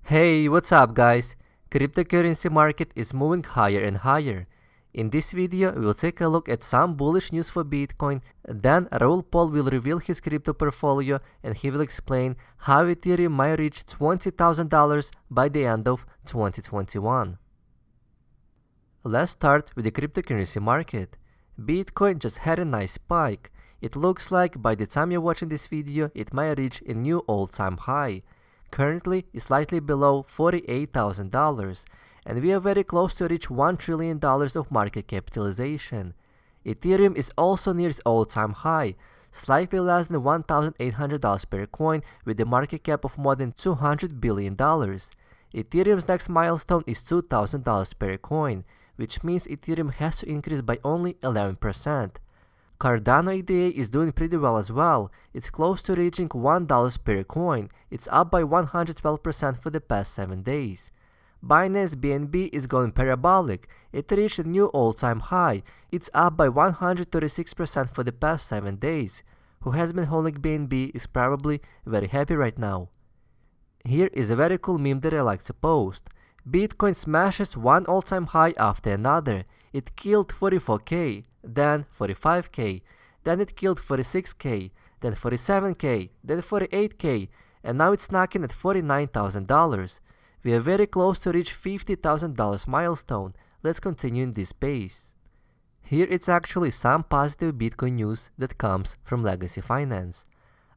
Hey, what's up guys? Cryptocurrency market is moving higher and higher. In this video, we'll take a look at some bullish news for Bitcoin, then Raoul Pal will reveal his crypto portfolio and he will explain how Ethereum might reach $20,000 by the end of 2021. Let's start with the cryptocurrency market. Bitcoin just had a nice spike. It looks like by the time you're watching this video, it might reach a new all-time high. Currently, it's slightly below $48,000, and we are very close to reach $1 trillion of market capitalization. Ethereum is also near its all-time high, slightly less than $1,800 per coin with a market cap of more than $200 billion. Ethereum's next milestone is $2,000 per coin, which means Ethereum has to increase by only 11%. Cardano EDA is doing pretty well as well. It's close to reaching $1 per coin. It's up by 112% for the past 7 days. Binance BNB is going parabolic. It reached a new all-time high. It's up by 136% for the past 7 days. Who has been holding BNB is probably very happy right now. Here is a very cool meme that I like to post. Bitcoin smashes one all-time high after another. It killed 44k, then 45k, then it killed 46k, then 47k, then 48k, and now it's knocking at $49,000. We are very close to reach $50,000 milestone. Let's continue in this pace. Here it's actually some positive Bitcoin news that comes from legacy finance.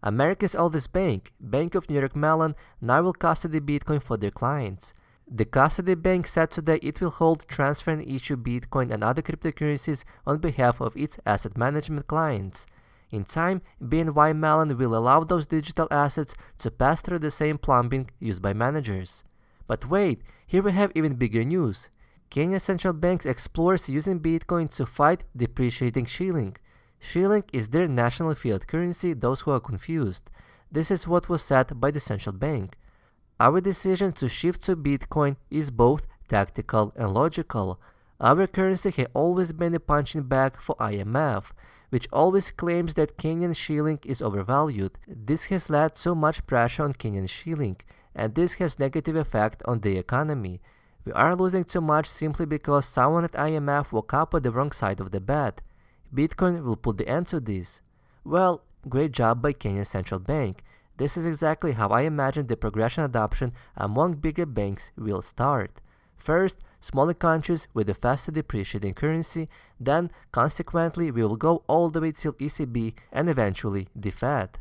America's oldest bank, Bank of New York Mellon, now will custody Bitcoin for their clients. The custody bank said today it will hold, transfer and issue Bitcoin and other cryptocurrencies on behalf of its asset management clients. In time, BNY Mellon will allow those digital assets to pass through the same plumbing used by managers. But wait, here we have even bigger news. Kenya's central bank explores using Bitcoin to fight depreciating shilling. Shilling is their national fiat currency, those who are confused. This is what was said by the central bank. Our decision to shift to Bitcoin is both tactical and logical. Our currency has always been a punching bag for IMF, which always claims that Kenyan shilling is overvalued. This has led so much pressure on Kenyan shilling, and this has negative effect on the economy. We are losing too much simply because someone at IMF woke up on the wrong side of the bed. Bitcoin will put the end to this. Well, great job by Kenya's central bank. This is exactly how I imagine the progression adoption among bigger banks will start. First, smaller countries with a faster depreciating currency, then consequently we will go all the way till ECB and eventually the Fed.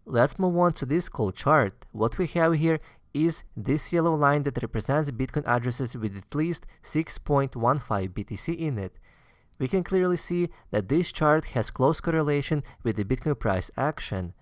Let's move on to this cool chart. What we have here is this yellow line that represents Bitcoin addresses with at least 6.15 BTC in it. We can clearly see that this chart has close correlation with the Bitcoin price action.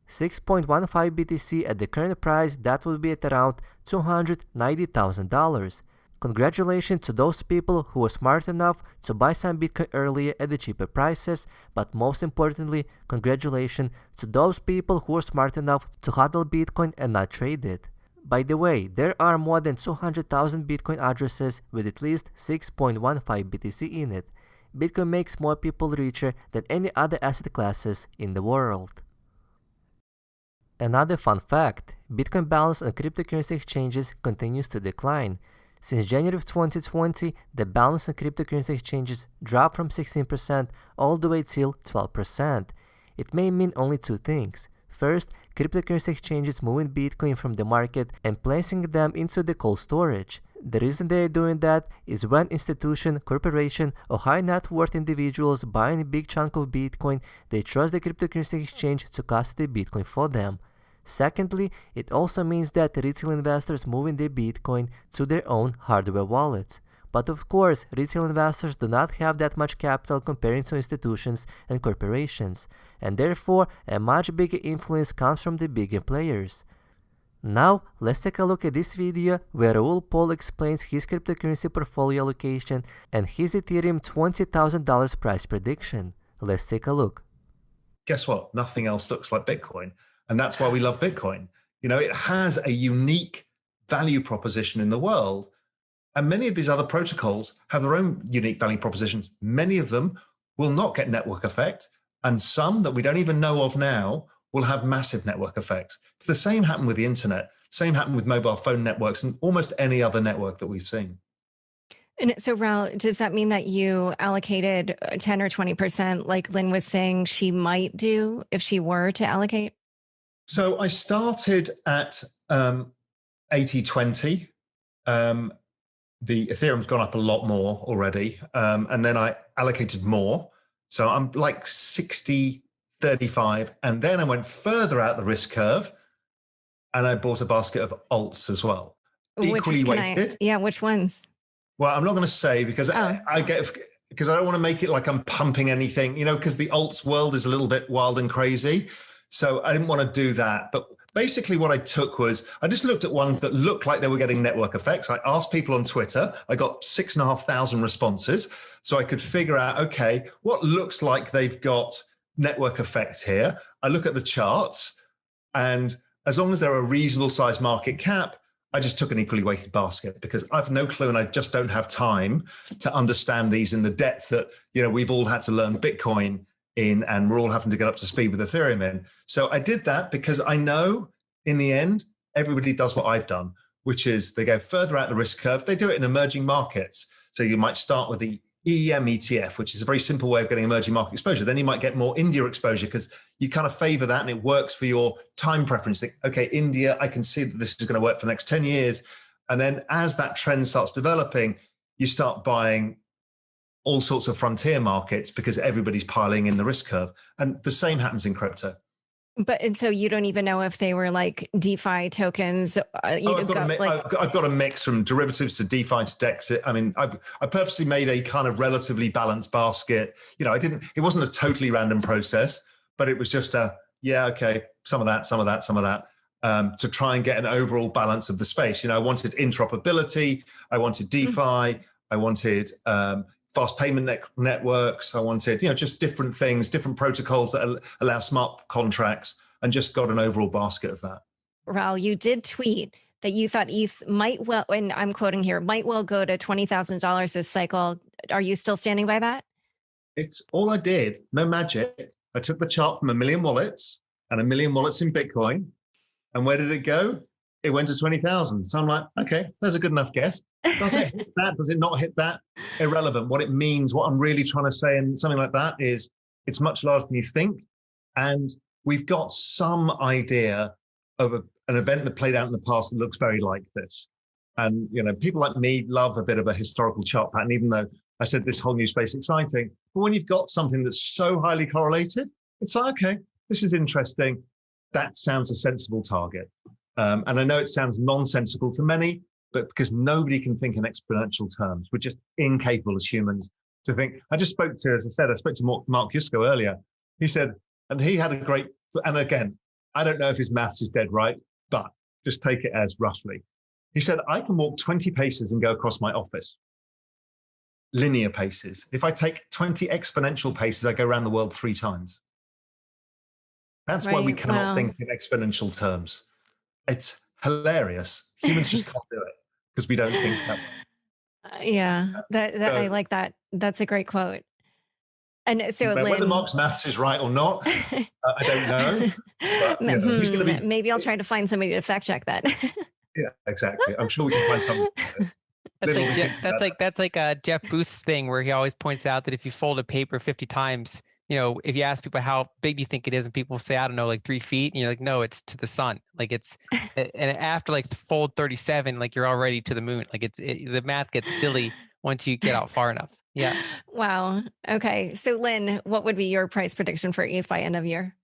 6.15 BTC at the current price, that would be at around $290,000. Congratulations to those people who were smart enough to buy some Bitcoin earlier at the cheaper prices, but most importantly, congratulations to those people who were smart enough to hodl Bitcoin and not trade it. By the way, there are more than 200,000 Bitcoin addresses with at least 6.15 BTC in it. Bitcoin makes more people richer than any other asset classes in the world. Another fun fact, Bitcoin balance on cryptocurrency exchanges continues to decline. Since January of 2020, the balance on cryptocurrency exchanges dropped from 16% all the way till 12%. It may mean only two things. First, cryptocurrency exchanges moving Bitcoin from the market and placing them into the cold storage. The reason they are doing that is when institution, corporation, or high net worth individuals buying a big chunk of Bitcoin, they trust the cryptocurrency exchange to custody Bitcoin for them. Secondly, it also means that retail investors moving their Bitcoin to their own hardware wallets. But of course, retail investors do not have that much capital comparing to institutions and corporations, and therefore a much bigger influence comes from the bigger players. Now, let's take a look at this video where Raoul Pal explains his cryptocurrency portfolio allocation and his Ethereum $20,000 price prediction. Let's take a look. Guess what? Nothing else looks like Bitcoin. And that's why we love Bitcoin. You know, it has a unique value proposition in the world. And many of these other protocols have their own unique value propositions. Many of them will not get network effect. And some that we don't even know of now will have massive network effects. It's the same happened with the internet. Same happened with mobile phone networks and almost any other network that we've seen. And so, Raoul, does that mean that you allocated 10 or 20%, like Lynn was saying she might do if she were to allocate? So I started at 80-20. The Ethereum's gone up a lot more already. And then I allocated more. So I'm like 60-35. And then I went further out the risk curve and I bought a basket of alts as well. Equally weighted. Which ones? Well, I'm not going to say because because I don't want to make it like I'm pumping anything, because the alts world is a little bit wild and crazy. So I didn't want to do that. But basically what I took was I just looked at ones that looked like they were getting network effects. I asked people on Twitter. I got 6,500 responses. So I could figure out, okay, what looks like they've got network effect here. I look at the charts, and as long as they're a reasonable size market cap, I just took an equally weighted basket because I've no clue and I just don't have time to understand these in the depth that, we've all had to learn Bitcoin in, and we're all having to get up to speed with Ethereum in. So I did that because I know in the end, everybody does what I've done, which is they go further out the risk curve. They do it in emerging markets. So you might start with the EM ETF, which is a very simple way of getting emerging market exposure. Then you might get more India exposure because you kind of favor that and it works for your time preference. Think, okay, India, I can see that this is going to work for the next 10 years. And then as that trend starts developing, you start buying all sorts of frontier markets because everybody's piling in the risk curve. And the same happens in crypto. And so you don't even know if they were like DeFi tokens. I've got a mix from derivatives to DeFi to DEX. I mean, I purposely made a kind of relatively balanced basket. It wasn't a totally random process, but it was just some of that, to try and get an overall balance of the space. I wanted interoperability. I wanted DeFi. I wanted fast payment networks. I wanted, just different things, different protocols that allow smart contracts, and just got an overall basket of that. Raoul, you did tweet that you thought ETH might well, and I'm quoting here, might well go to $20,000 this cycle. Are you still standing by that? It's all I did. No magic. I took the chart from 1 million wallets and 1 million wallets in Bitcoin. And where did it go? It went to 20,000. So I'm like, okay, there's a good enough guess. Does it hit that? Does it not hit that? Irrelevant. What it means, what I'm really trying to say in something like that is it's much larger than you think. And we've got some idea of an event that played out in the past that looks very like this. And, people like me love a bit of a historical chart pattern, even though I said this whole new space exciting. But when you've got something that's so highly correlated, it's like, okay, this is interesting. That sounds a sensible target. And I know it sounds nonsensical to many, but because nobody can think in exponential terms, we're just incapable as humans to think. I spoke to Mark Yusko earlier. He said, and he had and again, I don't know if his maths is dead right, but just take it as roughly. He said, I can walk 20 paces and go across my office. Linear paces. If I take 20 exponential paces, I go around the world 3 times. That's why we cannot think in exponential terms. It's hilarious. Humans just can't do it because we don't think that way. I like that. That's a great quote. And so whether Mark's maths is right or not, I don't know. But, he's going to be. Maybe I'll try to find somebody to fact check that. Yeah, exactly. I'm sure we can find something. That's like Jeff Booth's thing where he always points out that if you fold a paper 50 times, if you ask people how big do you think it is, and people say, I don't know, like 3 feet, and you're like, no, it's to the sun. Like it's, and after like fold 37, like you're already to the moon. Like the math gets silly once you get out far enough. Yeah. Wow. Okay. So Lynn, what would be your price prediction for ETH by end of year?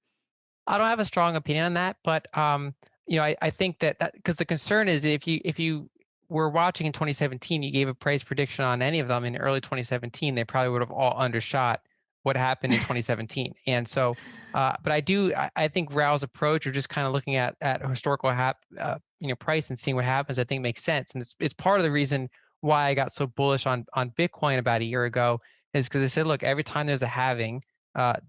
I don't have a strong opinion on that, but I think that because the concern is if you were watching in 2017, you gave a price prediction on any of them in early 2017, they probably would have all undershot what happened in 2017. And so, but I think Raoul's approach, or just kind of looking at historical price and seeing what happens, I think makes sense. And it's part of the reason why I got so bullish on Bitcoin about a year ago, is because I said, look, every time there's a halving,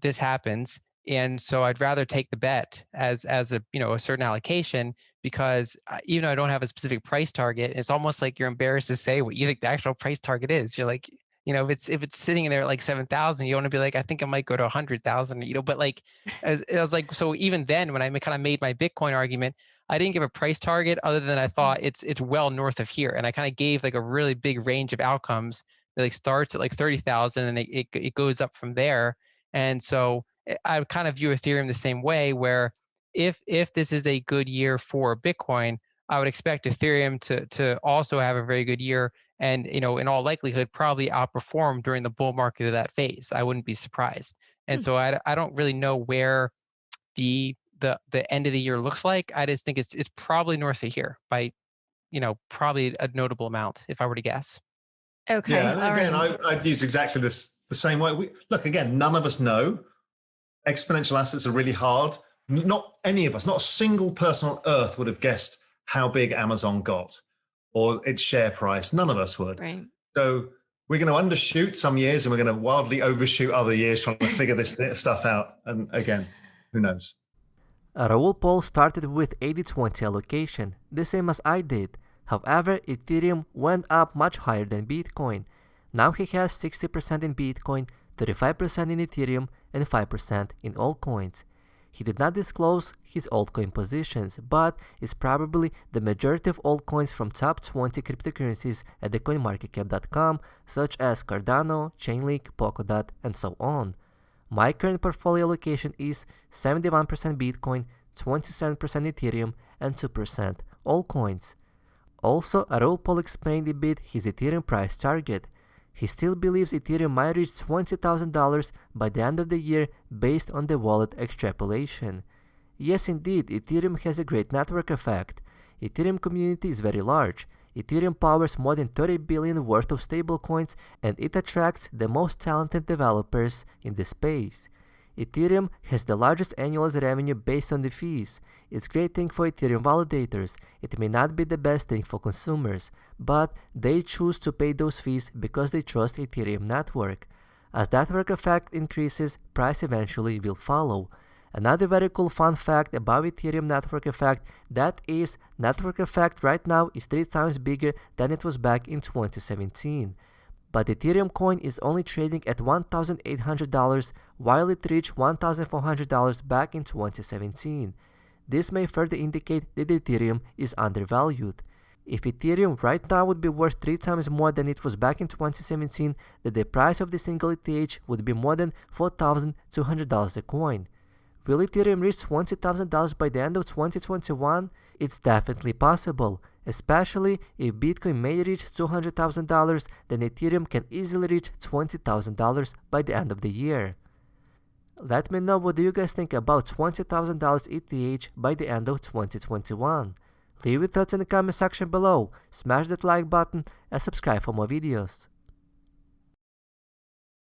this happens. And so I'd rather take the bet as a certain allocation, because even though I don't have a specific price target, it's almost like you're embarrassed to say what you think the actual price target is. You're like, if it's sitting in there at like 7,000, you want to be like, I think it might go to 100,000, but like, as I was like, so even then when I kind of made my Bitcoin argument, I didn't give a price target other than I thought it's well north of here, and I kind of gave like a really big range of outcomes that like starts at like 30,000 and it goes up from there. And so I kind of view Ethereum the same way, where if this is a good year for Bitcoin, I would expect Ethereum to also have a very good year, and in all likelihood probably outperform during the bull market of that phase. I wouldn't be surprised. And so I don't really know where the end of the year looks like. I just think it's probably north of here by probably a notable amount if I were to guess. Okay. Yeah, and again, right. I'd use exactly the same way. Look, again, none of us know. Exponential assets are really hard. Not any of us, not a single person on earth would have guessed how big Amazon got or its share price. None of us would. Right. So we're going to undershoot some years and we're going to wildly overshoot other years trying to figure this stuff out. And again, who knows? Raoul Pal started with 80-20 allocation, the same as I did. However, Ethereum went up much higher than Bitcoin. Now he has 60% in Bitcoin, 35% in Ethereum, and 5% in altcoins. He did not disclose his altcoin positions, but is probably the majority of altcoins from top 20 cryptocurrencies at thecoinmarketcap.com, such as Cardano, Chainlink, Polkadot, and so on. My current portfolio allocation is 71% Bitcoin, 27% Ethereum, and 2% altcoins. Also, Raoul Pal explained a bit his Ethereum price target. He still believes Ethereum might reach $20,000 by the end of the year based on the wallet extrapolation. Yes, indeed, Ethereum has a great network effect. Ethereum community is very large. Ethereum powers more than 30 billion worth of stablecoins, and it attracts the most talented developers in the space. Ethereum has the largest annualized revenue based on the fees. It's a great thing for Ethereum validators. It may not be the best thing for consumers, but they choose to pay those fees because they trust Ethereum network. As network effect increases, price eventually will follow. Another very cool fun fact about Ethereum network effect, that is, network effect right now is 3 times bigger than it was back in 2017. But Ethereum coin is only trading at $1,800 while it reached $1,400 back in 2017. This may further indicate that Ethereum is undervalued. If Ethereum right now would be worth 3 times more than it was back in 2017, then the price of the single ETH would be more than $4,200 a coin. Will Ethereum reach $20,000 by the end of 2021? It's definitely possible, especially if Bitcoin may reach $200,000, then Ethereum can easily reach $20,000 by the end of the year. Let me know what do you guys think about $20,000 ETH by the end of 2021. Leave your thoughts in the comment section below, smash that like button and subscribe for more videos.